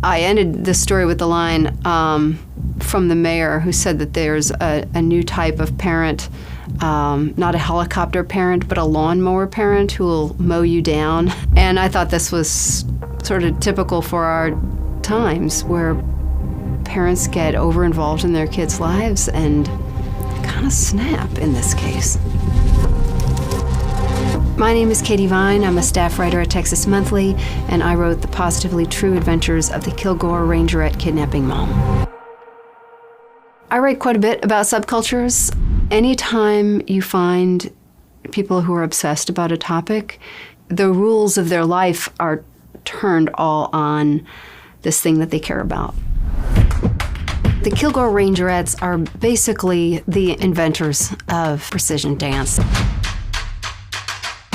I ended this story with the line from the mayor who said that there's a new type of parent, not a helicopter parent, but a lawnmower parent who will mow you down. And I thought this was sort of typical for our times, where parents get over-involved in their kids' lives and kind of snap in this case. My name is Katy Vine. I'm a staff writer at Texas Monthly, and I wrote the positively true adventures of the Kilgore Rangerette Kidnapping Mom. I write quite a bit about subcultures. Anytime you find people who are obsessed about a topic, the rules of their life are turned all on this thing that they care about. The Kilgore Rangerettes are basically the inventors of precision dance.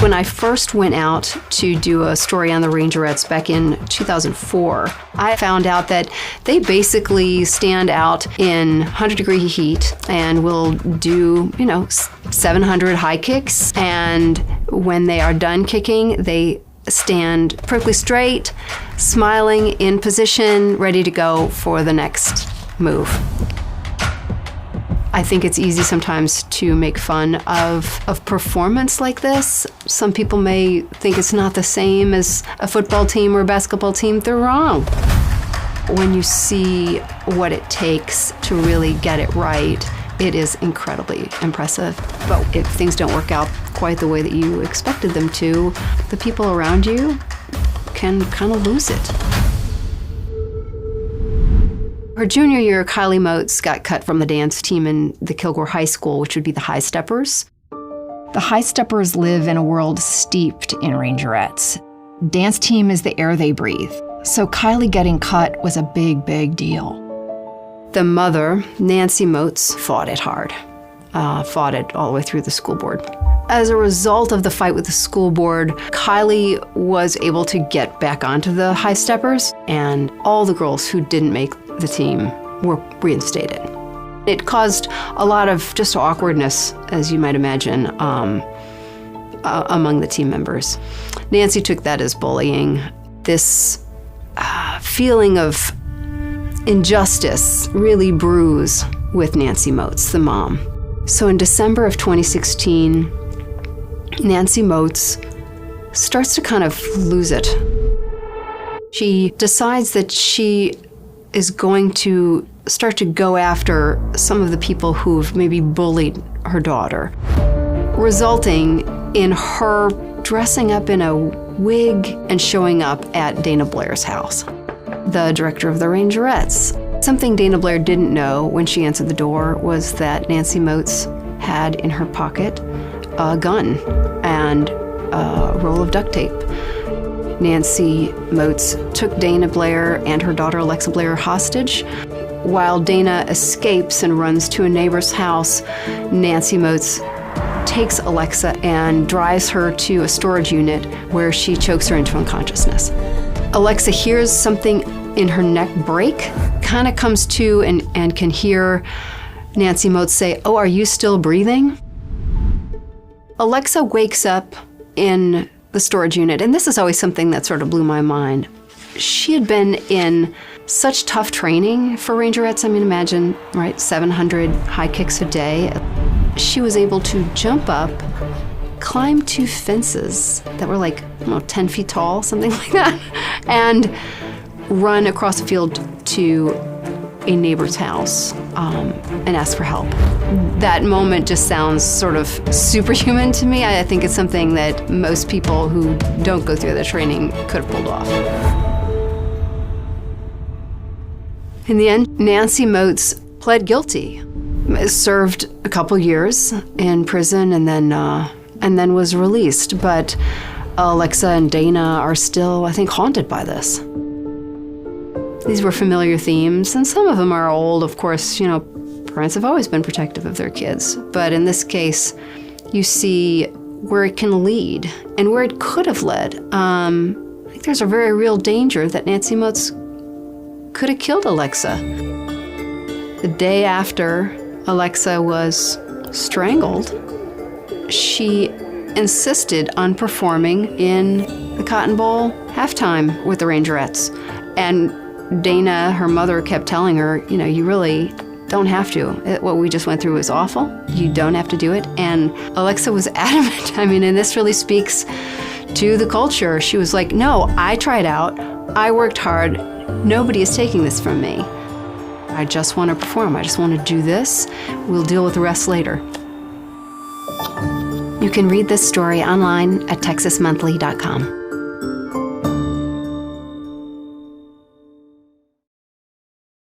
When I first went out to do a story on the Rangerettes back in 2004, I found out that they basically stand out in 100-degree heat and will do, 700 high kicks. And when they are done kicking, they stand perfectly straight, smiling, in position, ready to go for the next move. I think it's easy sometimes to make fun of performance like this. Some people may think it's not the same as a football team or a basketball team. They're wrong. When you see what it takes to really get it right, it is incredibly impressive. But if things don't work out quite the way that you expected them to, the people around you can kind of lose it. Her junior year, Kylie Moats got cut from the dance team in the Kilgore High School, which would be the High Steppers. The High Steppers live in a world steeped in Rangerettes. Dance team is the air they breathe. So Kylie getting cut was a big, big deal. The mother, Nancy Moats, fought it hard, fought it all the way through the school board. As a result of the fight with the school board, Kylie was able to get back onto the High Steppers, and all the girls who didn't make the team were reinstated. It caused a lot of just awkwardness, as you might imagine, among the team members. Nancy took that as bullying. This feeling of injustice really brews with Nancy Moats, the mom. So in December of 2016, Nancy Moats starts to kind of lose it. She decides that she is going to start to go after some of the people who've maybe bullied her daughter, resulting in her dressing up in a wig and showing up at Dana Blair's house, the director of the Rangerettes. Something Dana Blair didn't know when she answered the door was that Nancy Moats had in her pocket a gun and a roll of duct tape. Nancy Moats took Dana Blair and her daughter Alexa Blair hostage. While Dana escapes and runs to a neighbor's house, Nancy Moats takes Alexa and drives her to a storage unit where she chokes her into unconsciousness. Alexa hears something in her neck break, kind of comes to and can hear Nancy Moats say, "Oh, are you still breathing?" Alexa wakes up in the storage unit, and this is always something that sort of blew my mind. She had been in such tough training for Rangerettes. I mean, imagine, right, 700 high kicks a day. She was able to jump up, climb 2 fences that were like, 10 feet tall, something like that, and run across the field to a neighbor's house and ask for help. That moment just sounds sort of superhuman to me. I think it's something that most people who don't go through the training could have pulled off. In the end, Nancy Moats pled guilty, served a couple years in prison, and then was released. But Alexa and Dana are still, I think, haunted by this. These were familiar themes, and some of them are old. Of course, parents have always been protective of their kids. But in this case, you see where it can lead and where it could have led. I think there's a very real danger that Nancy Moats could have killed Alexa. The day after Alexa was strangled, she insisted on performing in the Cotton Bowl halftime with the Rangerettes. And Dana, her mother, kept telling her, you really don't have to. What we just went through was awful. You don't have to do it. And Alexa was adamant. And this really speaks to the culture. She was like, no, I tried out. I worked hard. Nobody is taking this from me. I just want to perform. I just want to do this. We'll deal with the rest later. You can read this story online at texasmonthly.com.